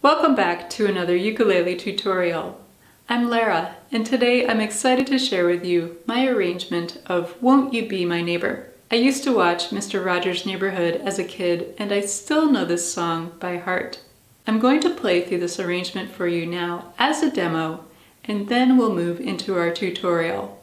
Welcome back to another ukulele tutorial. I'm Lara, and today I'm excited to share with you my arrangement of Won't You Be My Neighbor. I used to watch Mr. Rogers' Neighborhood as a kid, and I still know this song by heart. I'm going to play through this arrangement for you now as a demo, and then we'll move into our tutorial.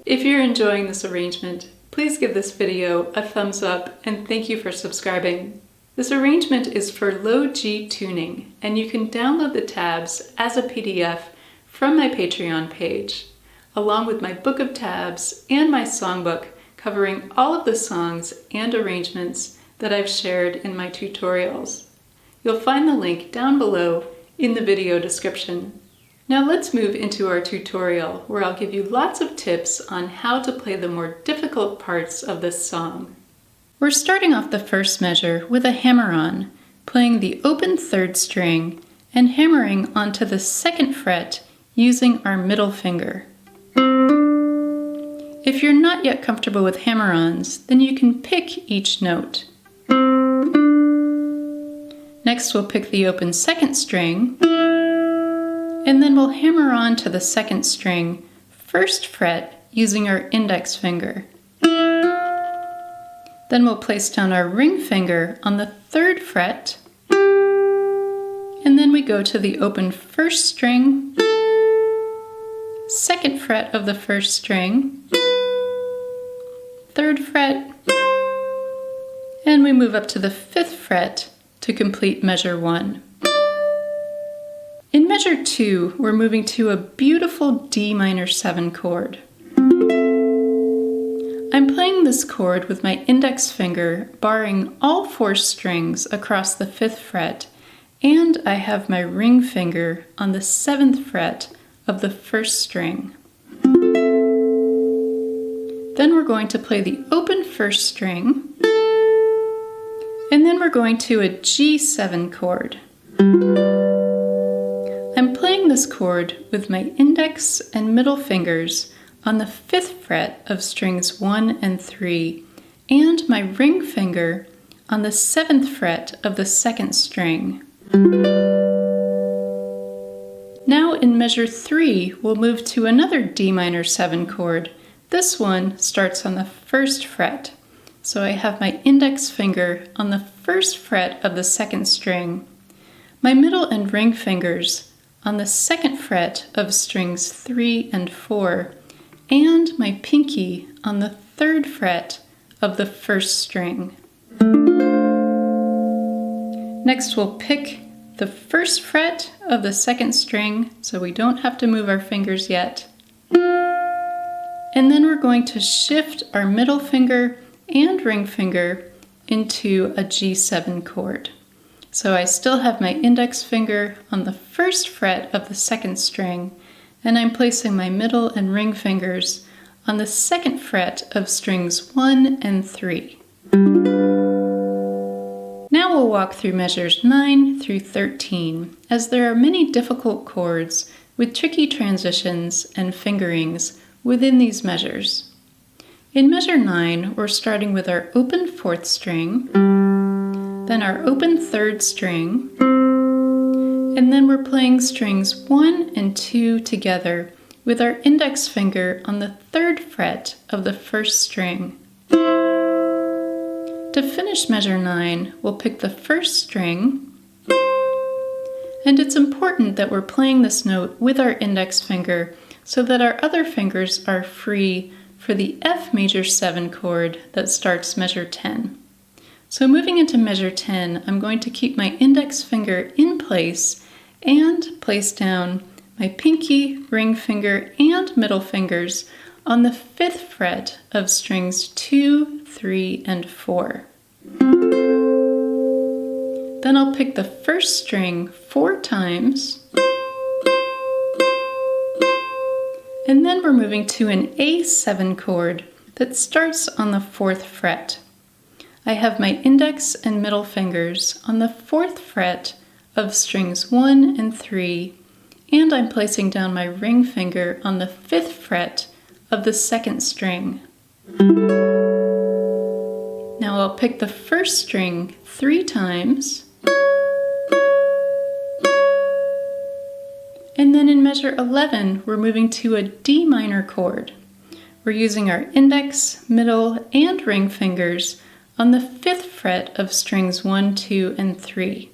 If you're enjoying this arrangement, please give this video a thumbs up and thank you for subscribing. This arrangement is for low G tuning, and you can download the tabs as a PDF from my Patreon page, along with my book of tabs and my songbook covering all of the songs and arrangements that I've shared in my tutorials. You'll find the link down below in the video description. Now let's move into our tutorial, where I'll give you lots of tips on how to play the more difficult parts of this song. We're starting off the first measure with a hammer-on, playing the open third string and hammering onto the second fret using our middle finger. If you're not yet comfortable with hammer-ons, then you can pick each note. Next we'll pick the open second string, and then we'll hammer on to the second string, first fret, using our index finger. Then we'll place down our ring finger on the third fret, and then we go to the open first string, second fret of the first string, third fret, and we move up to the fifth fret to complete measure 1. In measure 2, we're moving to a beautiful D minor 7 chord. I'm playing this chord with my index finger, barring all 4 strings across the 5th fret, and I have my ring finger on the 7th fret of the first string. Then we're going to play the open first string, and then we're going to a G7 chord. I'm playing this chord with my index and middle fingers on the 5th fret of strings 1 and 3, and my ring finger on the 7th fret of the second string. Now in measure 3, we'll move to another D minor 7 chord. This one starts on the 1st fret, so I have my index finger on the 1st fret of the second string, my middle and ring fingers on the 2nd fret of strings 3 and 4, and my pinky on the 3rd fret of the first string. Next we'll pick the 1st fret of the 2nd string, so we don't have to move our fingers yet. And then we're going to shift our middle finger and ring finger into a G7 chord. So I still have my index finger on the 1st fret of the 2nd string, and I'm placing my middle and ring fingers on the 2nd fret of strings 1 and 3. we'll walk through measures 9 through 13, as there are many difficult chords with tricky transitions and fingerings within these measures. In measure 9, we're starting with our open 4th string, then our open 3rd string, and then we're playing strings 1 and 2 together with our index finger on the 3rd fret of the 1st string. To finish measure 9, we'll pick the 1st string, and it's important that we're playing this note with our index finger so that our other fingers are free for the F major 7 chord that starts measure 10. So moving into measure 10, I'm going to keep my index finger in place and place down my pinky, ring finger, and middle fingers on the 5th fret of strings 2, 3, and 4. Then I'll pick the 1st string 4 times, and then we're moving to an A7 chord that starts on the 4th fret. I have my index and middle fingers on the 4th fret of strings 1 and 3, and I'm placing down my ring finger on the 5th fret of the 2nd string. Now I'll pick the 1st string 3 times, and then in measure 11, we're moving to a D minor chord. We're using our index, middle, and ring fingers on the 5th fret of strings 1, 2, and 3.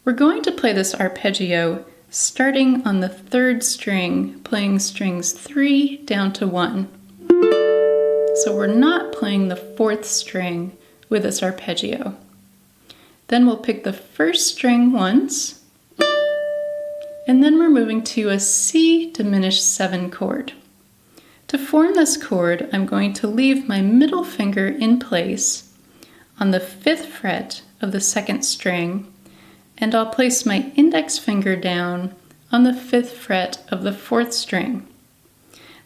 We're going to play this arpeggio starting on the 3rd string, playing strings 3 down to 1. So we're not playing the 4th string with this arpeggio. Then we'll pick the 1st string once, and then we're moving to a C diminished 7 chord. To form this chord, I'm going to leave my middle finger in place on the 5th fret of the 2nd string, and I'll place my index finger down on the 5th fret of the 4th string.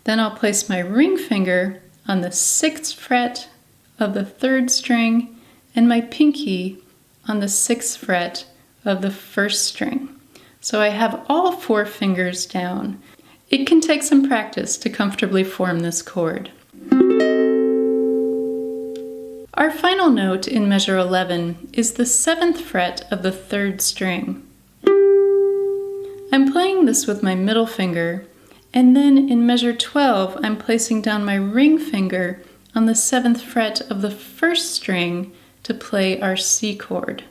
Then I'll place my ring finger on the 6th fret of the 3rd string and my pinky on the 6th fret of the 1st string. So I have all 4 fingers down. It can take some practice to comfortably form this chord. Our final note in measure 11 is the 7th fret of the 3rd string. I'm playing this with my middle finger, and then in measure 12, I'm placing down my ring finger on the 7th fret of the 1st string to play our C chord.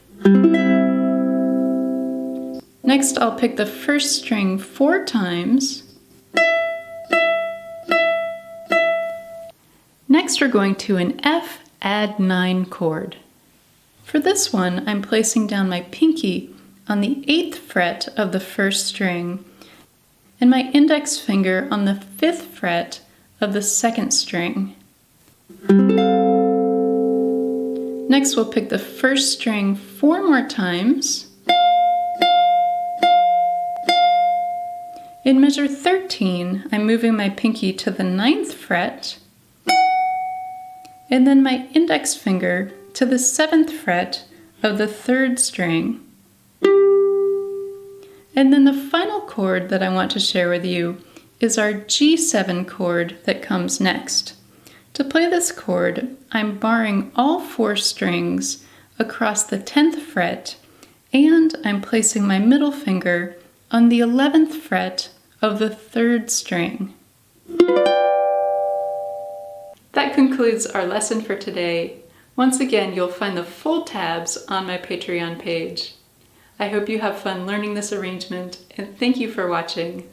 Next, I'll pick the 1st string 4 times. Next, we're going to an F add 9 chord. For this one, I'm placing down my pinky on the 8th fret of the 1st string and my index finger on the 5th fret of the 2nd string. Next, we'll pick the 1st string 4 more times. In measure 13, I'm moving my pinky to the 9th fret, and then my index finger to the 7th fret of the 3rd string. And then the final chord that I want to share with you is our G7 chord that comes next. To play this chord, I'm barring all 4 strings across the 10th fret, and I'm placing my middle finger on the 11th fret of the 3rd string. That concludes our lesson for today. Once again, you'll find the full tabs on my Patreon page. I hope you have fun learning this arrangement, and thank you for watching.